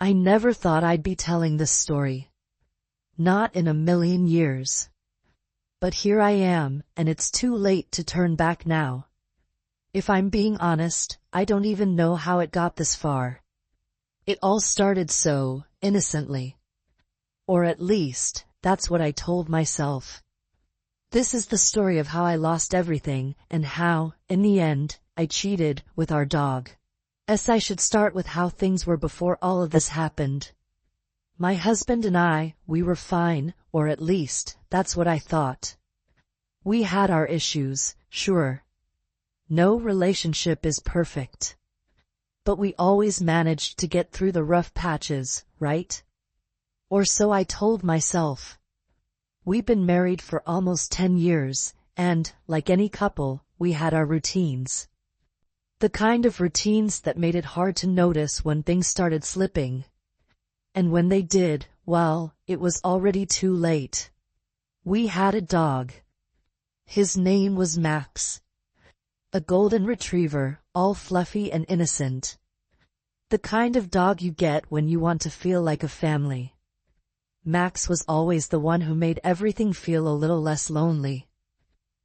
I never thought I'd be telling this story. Not in a million years. But here I am, and it's too late to turn back now. If I'm being honest, I don't even know how it got this far. It all started so innocently. Or at least, that's what I told myself. This is the story of how I lost everything, and how, in the end, I cheated with our dog. I should start with how things were before all of this happened. My husband and I, we were fine, or at least, that's what I thought. We had our issues, sure. No relationship is perfect. But we always managed to get through the rough patches, right? Or so I told myself. We've been married for almost 10 years, and, like any couple, we had our routines. The kind of routines that made it hard to notice when things started slipping. And when they did, well, it was already too late. We had a dog. His name was Max. A golden retriever, all fluffy and innocent. The kind of dog you get when you want to feel like a family. Max was always the one who made everything feel a little less lonely.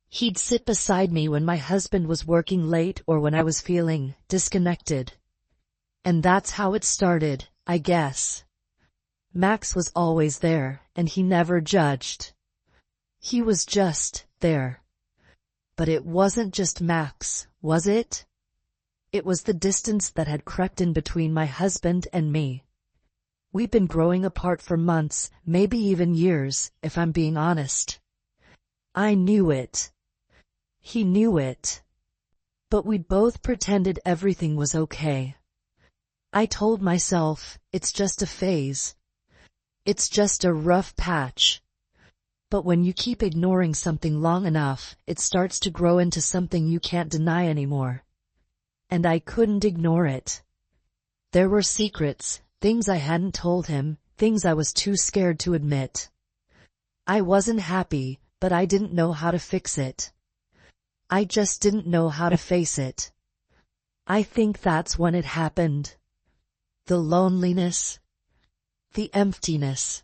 He'd sit beside me when my husband was working late or when I was feeling disconnected. And that's how it started, I guess. Max was always there, and he never judged. He was just there. But it wasn't just Max, was it? It was the distance that had crept in between my husband and me. We'd been growing apart for months, maybe even years, if I'm being honest. I knew it. He knew it. But we both pretended everything was okay. I told myself, it's just a phase. It's just a rough patch. But when you keep ignoring something long enough, it starts to grow into something you can't deny anymore. And I couldn't ignore it. There were secrets, things I hadn't told him, things I was too scared to admit. I wasn't happy, but I didn't know how to fix it. I just didn't know how to face it. I think that's when it happened. The loneliness. The emptiness.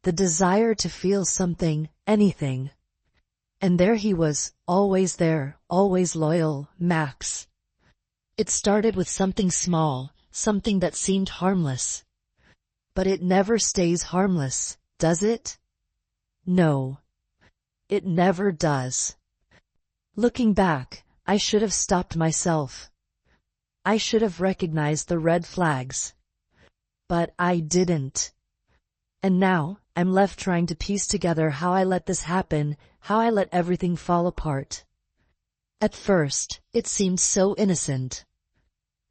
The desire to feel something, anything. And there he was, always there, always loyal, Max. It started with something small, something that seemed harmless. But it never stays harmless, does it? No. It never does. Looking back, I should have stopped myself. I should have recognized the red flags. But I didn't. And now, I'm left trying to piece together how I let this happen, how I let everything fall apart. At first, it seemed so innocent.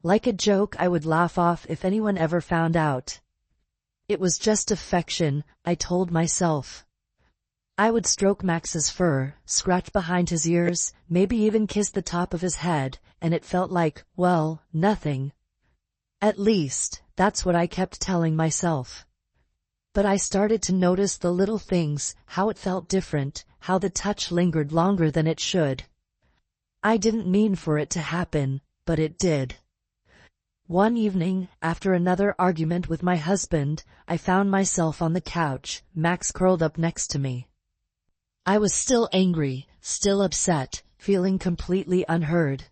Like a joke I would laugh off if anyone ever found out. It was just affection, I told myself. I would stroke Max's fur, scratch behind his ears, maybe even kiss the top of his head, and it felt like, well, nothing. At least, that's what I kept telling myself. But I started to notice the little things, how it felt different, how the touch lingered longer than it should. I didn't mean for it to happen, but it did. One evening, after another argument with my husband, I found myself on the couch, Max curled up next to me. I was still angry, still upset, feeling completely unheard.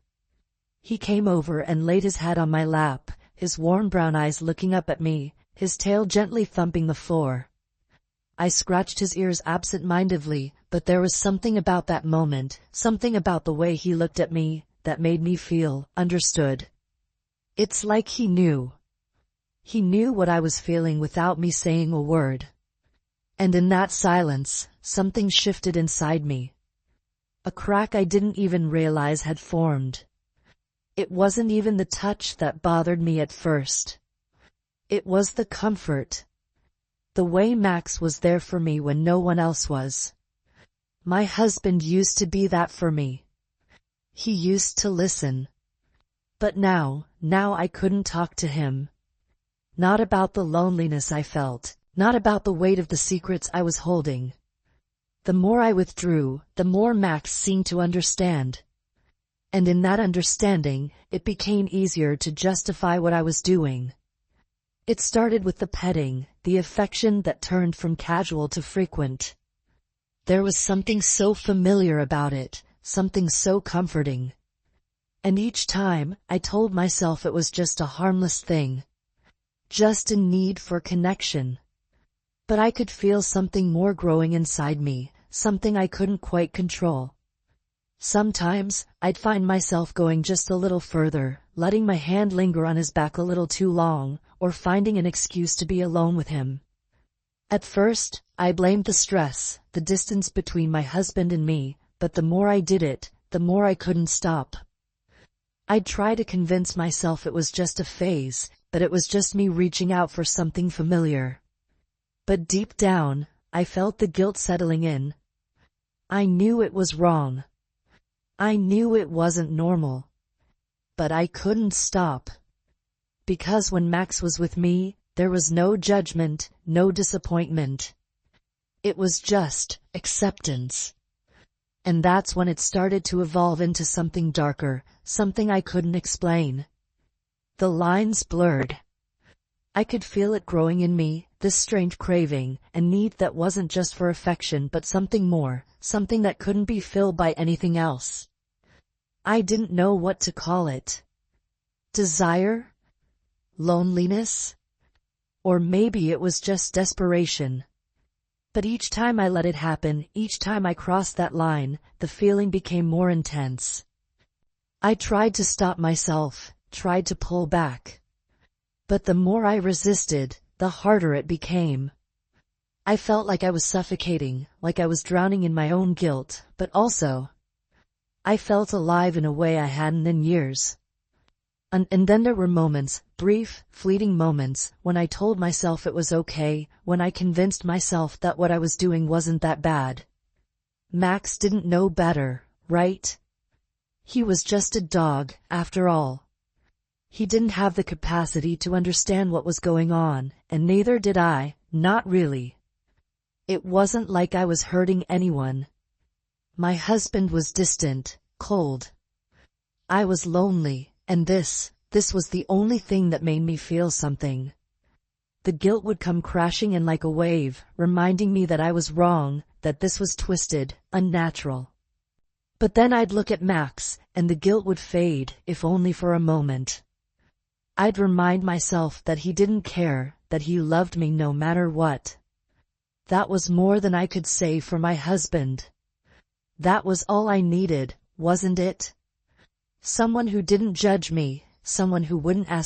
He came over and laid his head on my lap, his warm brown eyes looking up at me, his tail gently thumping the floor. I scratched his ears absent-mindedly, but there was something about that moment, something about the way he looked at me, that made me feel understood. It's like he knew. He knew what I was feeling without me saying a word. And in that silence, something shifted inside me. A crack I didn't even realize had formed. It wasn't even the touch that bothered me at first. It was the comfort. The way Max was there for me when no one else was. My husband used to be that for me. He used to listen. But now I couldn't talk to him. Not about the loneliness I felt, not about the weight of the secrets I was holding. The more I withdrew, the more Max seemed to understand. And in that understanding, it became easier to justify what I was doing. It started with the petting, the affection that turned from casual to frequent. There was something so familiar about it, something so comforting. And each time, I told myself it was just a harmless thing. Just a need for connection. But I could feel something more growing inside me, something I couldn't quite control. Sometimes, I'd find myself going just a little further, letting my hand linger on his back a little too long, or finding an excuse to be alone with him. At first, I blamed the stress, the distance between my husband and me, but the more I did it, the more I couldn't stop. I'd try to convince myself it was just a phase, that it was just me reaching out for something familiar. But deep down, I felt the guilt settling in. I knew it was wrong. I knew it wasn't normal. But I couldn't stop. Because when Max was with me, there was no judgment, no disappointment. It was just acceptance. And that's when it started to evolve into something darker, something I couldn't explain. The lines blurred. I could feel it growing in me, this strange craving, a need that wasn't just for affection but something more, something that couldn't be filled by anything else. I didn't know what to call it. Desire? Loneliness? Or maybe it was just desperation. But each time I let it happen, each time I crossed that line, the feeling became more intense. I tried to stop myself, tried to pull back. But the more I resisted, the harder it became. I felt like I was suffocating, like I was drowning in my own guilt, but also, I felt alive in a way I hadn't in years. And then there were moments, brief, fleeting moments, when I told myself it was okay, when I convinced myself that what I was doing wasn't that bad. Max didn't know better, right? He was just a dog, after all. He didn't have the capacity to understand what was going on, and neither did I, not really. It wasn't like I was hurting anyone. My husband was distant, cold. I was lonely, and this was the only thing that made me feel something. The guilt would come crashing in like a wave, reminding me that I was wrong, that this was twisted, unnatural. But then I'd look at Max, and the guilt would fade, if only for a moment. I'd remind myself that he didn't care, that he loved me no matter what. That was more than I could say for my husband. That was all I needed, wasn't it? Someone who didn't judge me, someone who wouldn't ask